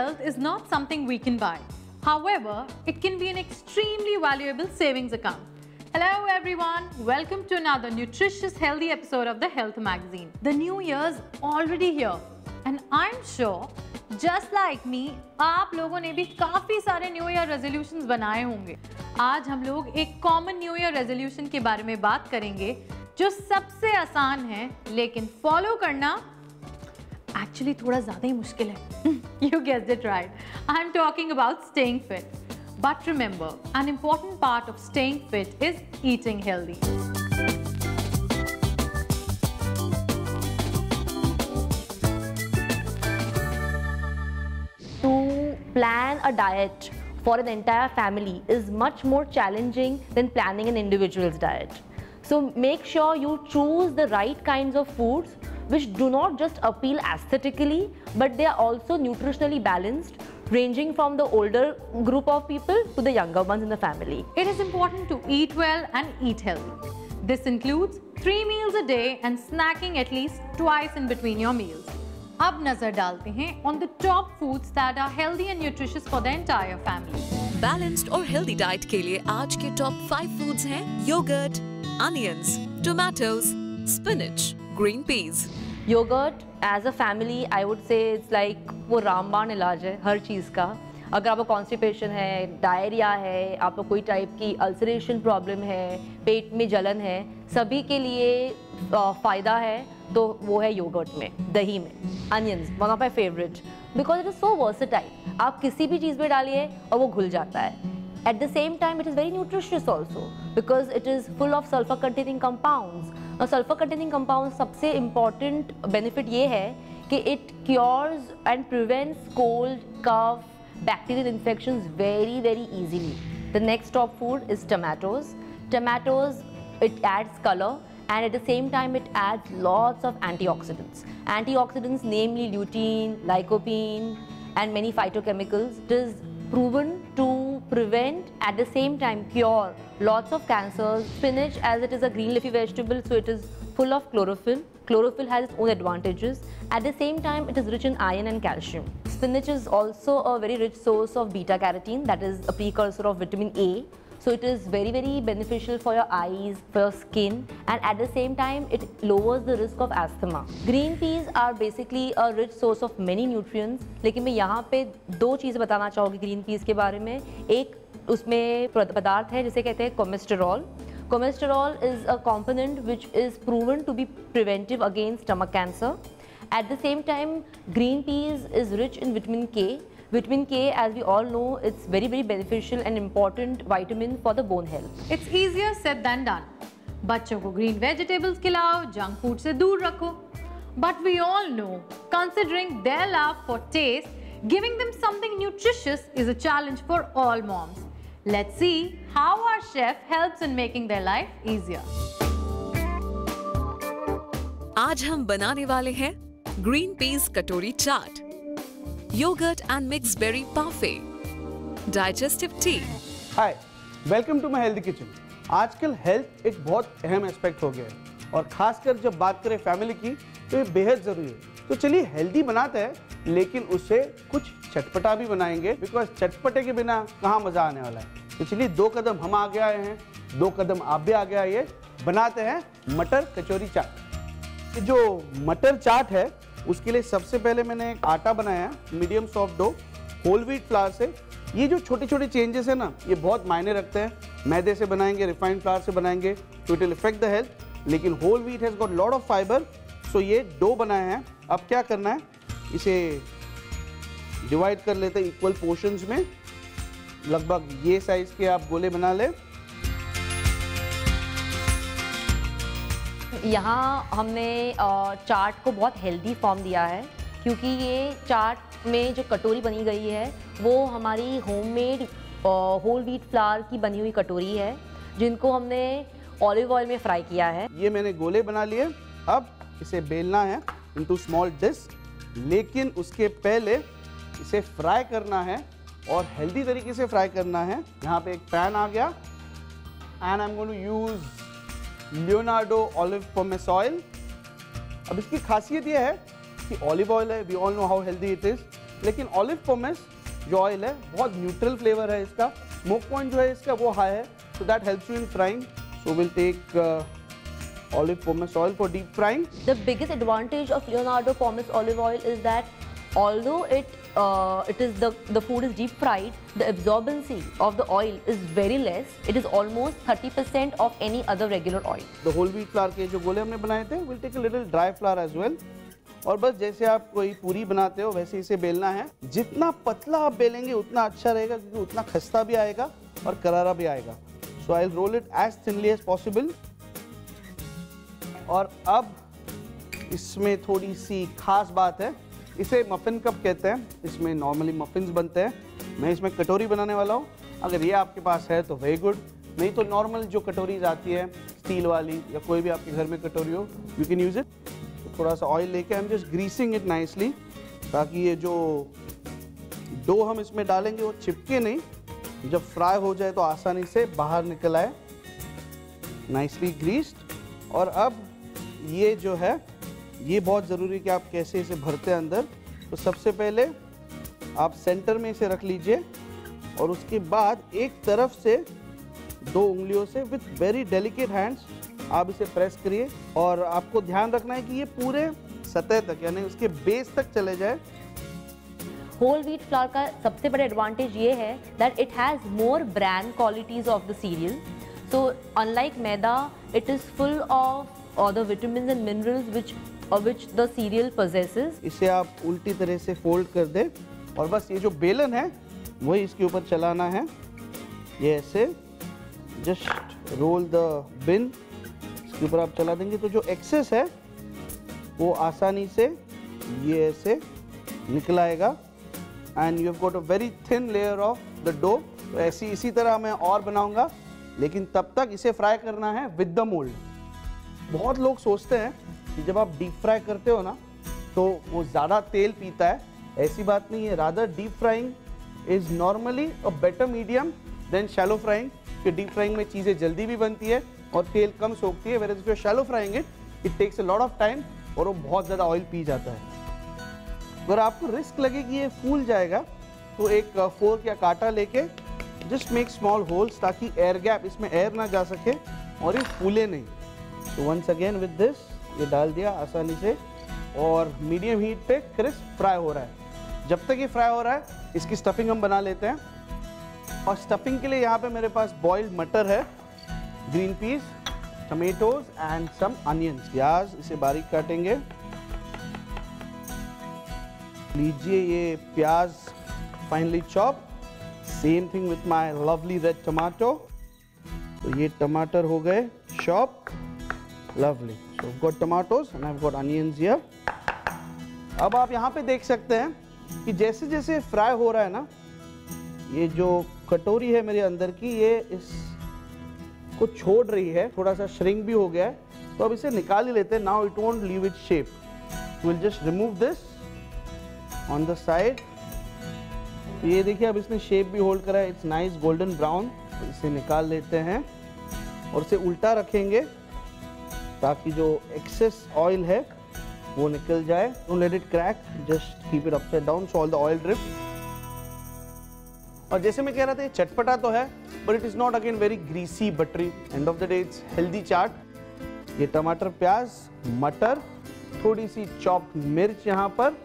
health is not something we can buy. However, it can be an extremely valuable savings account. Hello everyone, welcome to another nutritious, healthy episode of the Health Magazine. The new year's already here and I'm sure just like me, आप लोगों ने भी काफी सारे new year resolutions बनाए होंगे। आज हम लोग एक कॉमन न्यू ईयर रेजोल्यूशन के बारे में बात करेंगे जो सबसे आसान है लेकिन फॉलो करना एक्चुअली थोड़ा ज्यादा ही मुश्किल है। You guessed it right. I'm talking about staying fit. But remember, an important part of staying fit is eating healthy. To plan a diet for an entire family is much more challenging than planning an individual's diet. So make sure you choose the right kinds of foods which do not just appeal aesthetically, but they are also nutritionally balanced, ranging from the older group of people to the younger ones in the family. It is important to eat well and eat healthy. This includes 3 meals a day and snacking at least twice in between your meals. अब नजर डालते हैं on the top foods that are healthy and nutritious for the entire family. Balanced और healthy diet के लिए आज के top 5 foods हैं yogurt, onions, tomatoes, spinach, green peas. Yogurt as a family, I would say it's like वो रामबाण इलाज है हर चीज़ का। अगर आपको कॉन्स्टिपेशन है, डायरिया है, आपको कोई टाइप की अल्सरेशन प्रॉब्लम है, पेट में जलन है, सभी के लिए फ़ायदा है तो वो है योगर्ट में, दही में। Onions one of my favourite because it is so versatile. आप किसी भी चीज़ में डालिए और वो घुल जाता है। At the same time, it is very nutritious also because it is full of sulfur-containing compounds. Now, sulfur-containing compounds सबसे important benefit ये है कि it cures and prevents cold, cough, bacterial infections very easily. The next top food is tomatoes. Tomatoes, it adds color and at the same time it adds lots of antioxidants. Antioxidants namely lutein, lycopene and many phytochemicals. It is proven to prevent at the same time cure lots of cancers. Spinach, as it is a green leafy vegetable, so it is full of chlorophyll. Chlorophyll has its own advantages. At the same time, it is rich in iron and calcium. Spinach is also a very rich source of beta carotene, that is a precursor of vitamin A. So it is very beneficial for your eyes, for your skin, and at the same time it lowers the risk of asthma. Green peas are basically a rich source of many nutrients. लेकिन मैं यहाँ पे 2 चीज़ें बताना चाहूँगी green peas के बारे में। एक उसमें पदार्थ है जिसे कहते हैं cholesterol. Cholesterol is a component which is proven to be preventive against stomach cancer. At the same time, green peas is rich in vitamin K. Vitamin K, as we all know, it's very beneficial and important vitamin for the bone health. It's easier said than done. बच्चों को green vegetables खिलाओ, junk food से दूर रखो. But we all know, considering their love for taste, giving them something nutritious is a challenge for all moms. Let's see how our chef helps in making their life easier. आज हम बनाने वाले हैं green peas कटोरी चाट, yogurt and mixed berry parfait, digestive tea. Hi, welcome to my healthy kitchen. आजकल health एक बहुत अहम एस्पेक्ट हो गया है और खासकर जब बात करें फैमिली की तो ये बेहद जरूरी है। तो चलिए हेल्दी बनाते हैं लेकिन उससे कुछ चटपटा भी बनाएंगे बिकॉज चटपटे के बिना कहाँ मजा आने वाला है। तो चलिए 2 कदम हम आगे आए हैं, 2 कदम आप भी आगे आइए, बनाते हैं मटर कचौरी चाट। ये जो मटर चाट है उसके लिए सबसे पहले मैंने एक आटा बनाया medium soft dough whole wheat flour से। ये जो छोटे चेंजेस है ना ये बहुत मायने रखते हैं। मैदे से बनाएंगे, रिफाइंड फ्लावर से बनाएंगे तो it will effect the health, लेकिन whole wheat has got lot of fibre. So ये डो बनाए हैं, अब क्या करना है इसे डिवाइड कर लेते हैं इक्वल पोर्शंस में। लगभग ये साइज के आप गोले बना ले। यहाँ हमने चाट को बहुत हेल्दी फॉर्म दिया है क्योंकि ये चाट में जो कटोरी बनी गई है वो हमारी होममेड होल व्हीट फ्लावर की बनी हुई कटोरी है जिनको हमने ऑलिव ऑयल में फ्राई किया है। ये मैंने गोले बना लिए, अब इसे बेलना है इनटू स्मॉल डिस्क, लेकिन उसके पहले इसे फ्राई करना है और हेल्दी तरीके से फ्राई करना है। यहाँ पे एक पैन आ गया and I am going to use Leonardo olive pomace oil. अब इसकी खासियत ये है कि ऑलिव ऑयल है, we all know how healthy it is, लेकिन ऑलिव पोमेस जो ऑयल है बहुत न्यूट्रल फ्लेवर है इसका, स्मोक पॉइंट जो है इसका वो हाई है, so that helps you in frying. So we'll take olive pomace oil for deep frying. The biggest advantage of Leonardo Pomace olive oil is that although the food is deep fried, the absorbency of the oil is very less. It is almost 30% of any other regular oil. The whole wheat flour के जो गोले हमने बनाए थे, we'll take a little dry flour as well. और बस जैसे आप कोई पूरी बनाते हो वैसे इसे बेलना है. जितना पतला आप बेलेंगे उतना अच्छा रहेगा, क्योंकि उतना खस्ता भी आएगा और करारा भी आएगा. So I'll roll it as thinly as possible. और अब इसमें थोड़ी सी खास बात है, इसे मफिन कप कहते हैं. इसमें नॉर्मली मफिन्स बनते हैं. मैं इसमें कटोरी बनाने वाला हूँ. अगर ये आपके पास है तो वेरी गुड, नहीं तो नॉर्मल जो कटोरीज आती है स्टील वाली या कोई भी आपके घर में कटोरी हो, यू कैन यूज इट. थोड़ा सा ऑयल लेके I am just greasing it nicely, ताकि ये जो डो हम इसमें डालेंगे वो चिपके नहीं, जब फ्राई हो जाए तो आसानी से बाहर निकल आए. Nicely greased. और अब ये जो है ये बहुत ज़रूरी कि आप कैसे इसे भरते हैं अंदर. तो सबसे पहले आप सेंटर में इसे रख लीजिए और उसके बाद एक तरफ से 2 उंगलियों से विथ वेरी डेलिकेट हैंड्स आप इसे प्रेस करिए. और आपको ध्यान रखना है कि ये पूरे सतह तक यानी उसके बेस तक चले जाए. होल व्हीट फ्लावर का सबसे बड़ा एडवांटेज ये है that it has more brand qualities of the serial. So unlike maida, it is full of the vitamins and minerals which the cereal possesses. इसे आप उल्टी तरह से फोल्ड कर दें और बस ये जो बेलन है वही इसके ऊपर चलाना है. ये ऐसे जस्ट रोल द बिन, इसके ऊपर आप चला देंगे तो जो एक्सेस है वो आसानी से ये ऐसे निकल आएगा. And you have got a very thin layer of the dough. तो ऐसी इसी तरह मैं और बनाऊंगा, लेकिन तब तक इसे फ्राई करना है विद द मोल्ड. बहुत लोग सोचते हैं कि जब आप डीप फ्राई करते हो ना तो वो ज़्यादा तेल पीता है. ऐसी बात नहीं है. Rather deep frying is normally a better medium than shallow frying. कि डीप फ्राइंग में चीज़ें जल्दी भी बनती है और तेल कम सोखती है, where if you shallow frying it takes a lot of time और वो बहुत ज़्यादा ऑयल पी जाता है. अगर आपको रिस्क लगे कि ये फूल जाएगा तो एक फोर्क या कांटा लेके जस्ट मेक स्मॉल होल्स, ताकि एयर गैप, इसमें एयर ना जा सके और ये फूले नहीं. तो वंस अगेन विद दिस ये डाल दिया आसानी से और मीडियम हीट पे क्रिस्प फ्राई हो रहा है. जब तक ये फ्राई हो रहा है इसकी स्टफिंग हम बना लेते हैं. और स्टफिंग के लिए यहाँ पे मेरे पास बॉइल्ड मटर है, green peas, tomatoes and some onions. प्याज इसे बारीक काटेंगे. लीजिए ये प्याज finely chop. Same thing with my lovely red tomato. तो ये टमाटर हो गए chop. Lovely. So I've got tomatoes and I've got onions here. अब आप यहाँ पे देख सकते हैं कि जैसे जैसे फ्राई हो रहा है ना, ये जो कटोरी है मेरे अंदर की ये इसको छोड़ रही है, थोड़ा सा श्रिंक भी हो गया है. तो अब इसे निकाल ही लेते हैं. Now it won't leave its shape. Will just remove this on the side. ये देखिए अब इसने शेप भी होल्ड करा है. It's nice golden brown. इसे निकाल लेते हैं और इसे उल्टा रखेंगे ताकि जो एक्सेस ऑयल है वो निकल जाए. Don't let it crack, just keep it upside down so all the oil drip. और जैसे मैं कह रहा था ये चटपटा तो है but it is not again very greasy buttery. End of the day it's healthy chaat. ये टमाटर, प्याज, मटर, थोड़ी सी चॉप्ड मिर्च यहाँ पर,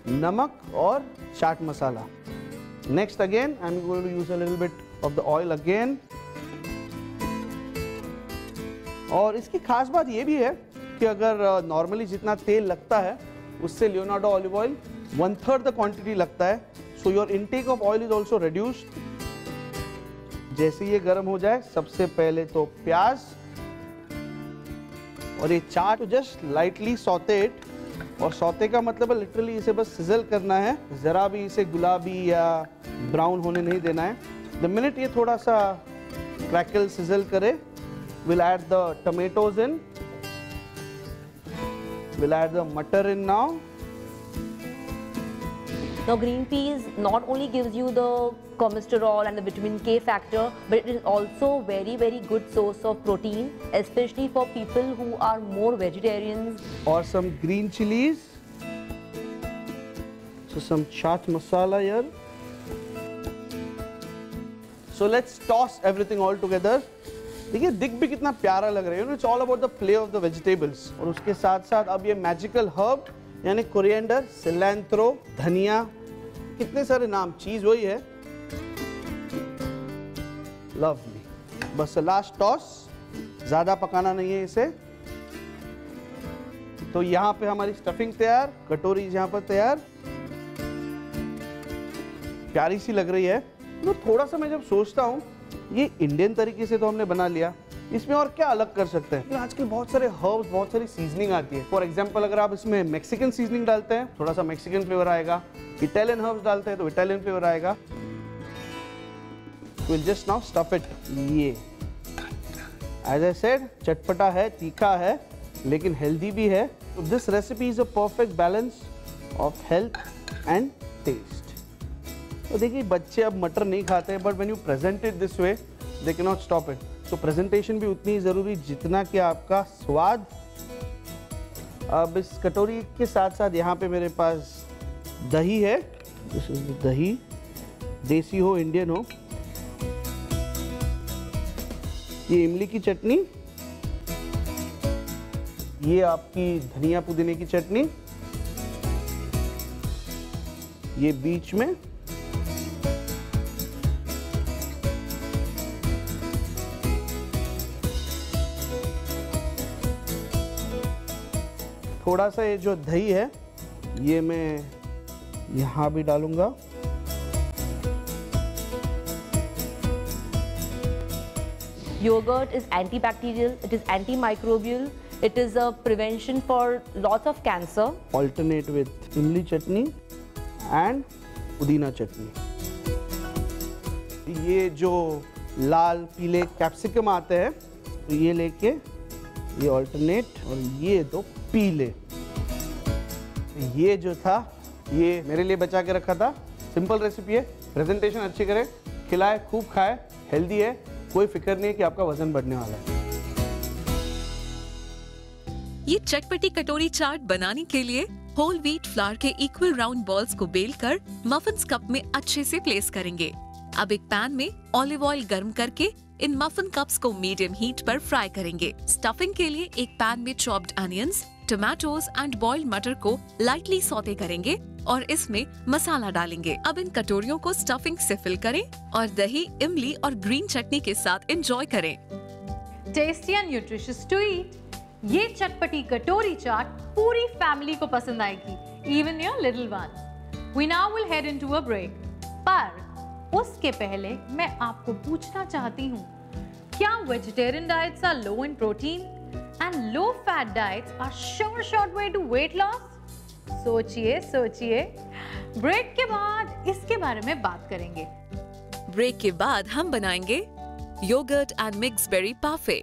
नमक और chaat masala. Next again I am going to use a little bit of the oil again. और इसकी खास बात ये भी है कि अगर नॉर्मली जितना तेल लगता है उससे Leonardo olive oil 1/3 the quantity लगता है. So your intake of oil is also reduced. जैसे ये गर्म हो जाए सबसे पहले तो प्याज और ये चाट जस्ट लाइटली सौते इट. और सौते का मतलब है लिटरली इसे बस सिजल करना है, ज़रा भी इसे गुलाबी या ब्राउन होने नहीं देना है. द मिनट ये थोड़ा सा क्रैकल सिजल करे, we'll add the tomatoes in. We'll add the mutter in now. Now green peas not only gives you the cholesterol and the vitamin K factor, but it is also very good source of protein, especially for people who are more vegetarians. Or some green chilies. So some chaat masala here. So let's toss everything all together. देखिए दिख भी कितना प्यारा लग रहा है. It's all about the play of the vegetables. और उसके साथ साथ अब ये magical herb यानी कोरिएंडर, सिलेंट्रो, धनिया, कितने सारे नाम, चीज वही है. लवली. बस लास्ट टॉस. ज्यादा पकाना नहीं है इसे. तो यहाँ पे हमारी स्टफिंग तैयार, कटोरी यहाँ पर तैयार. प्यारी सी लग रही है. तो थोड़ा सा मैं जब सोचता हूँ ये इंडियन तरीके से तो हमने बना लिया, इसमें और क्या अलग कर सकते हैं. आजकल बहुत सारे हर्ब्स, बहुत सारी सीजनिंग आती है. फॉर एग्जांपल अगर आप इसमें मैक्सिकन सीजनिंग डालते हैं थोड़ा सा मैक्सिकन फ्लेवर आएगा. इटालियन हर्ब्स डालते हैं तो इटालियन फ्लेवर आएगा. Will just now stuff it. ये एज आई सेड चटपटा है, तीखा है, लेकिन हेल्दी भी है. तो this recipe is a perfect balance of health and taste. तो देखिए बच्चे अब मटर नहीं खाते हैं, but when you present it this way they can not stop it. So presentation भी उतनी ही जरूरी जितना कि आपका स्वाद. अब इस कटोरी के साथ साथ यहाँ पे मेरे पास दही है. दिस इज दही, देसी हो इंडियन हो. ये इमली की चटनी, ये आपकी धनिया पुदीने की चटनी, ये बीच में थोड़ा सा ये जो दही है ये मैं यहाँ भी डालूंगा. Yogurt is antibacterial, it is antimicrobial, it is a prevention for lots of cancer. Alternate with imli chutney and पुदीना चटनी. ये जो लाल पीले कैप्सिकम आते हैं तो ये लेके ये ऑल्टरनेट, और ये दो पीले. ये जो था ये मेरे लिए बचा के रखा था. सिंपल रेसिपी है, प्रेजेंटेशन अच्छी करे, खिलाए, खूब खाए, हेल्दी है, कोई फिक्र नहीं है कि आपका वजन बढ़ने वाला है. ये चटपटी कटोरी चाट बनाने के लिए होल व्हीट फ्लावर के इक्वल राउंड बॉल्स को बेलकर मफिन्स कप में अच्छे से प्लेस करेंगे. अब एक पैन में ऑलिव ऑयल गर्म करके इन मफिन कप्स को मीडियम हीट पर फ्राई करेंगे. स्टफिंग के लिए एक पैन में chopped onions, tomatoes and boiled मटर को लाइटली सौते करेंगे और इसमें मसाला डालेंगे. अब इन कटोरियों को स्टफिंग से फिल करें और दही, इमली और ग्रीन चटनी के साथ एंजॉय करें. Tasty and nutritious to eat. ये चटपटी कटोरी चाट पूरी फैमिली को पसंद आएगी, even your little ones. We now will head into a break. पर उसके पहले मैं आपको पूछना चाहती हूँ, क्या vegetarian diets are low in protein and low fat diets are sure short way to weight loss? सोचिए सोचिए. ब्रेक के बाद इसके बारे में बात करेंगे. ब्रेक के बाद हम बनाएंगे योगर्ट एंड मिक्स बेरी पाफे.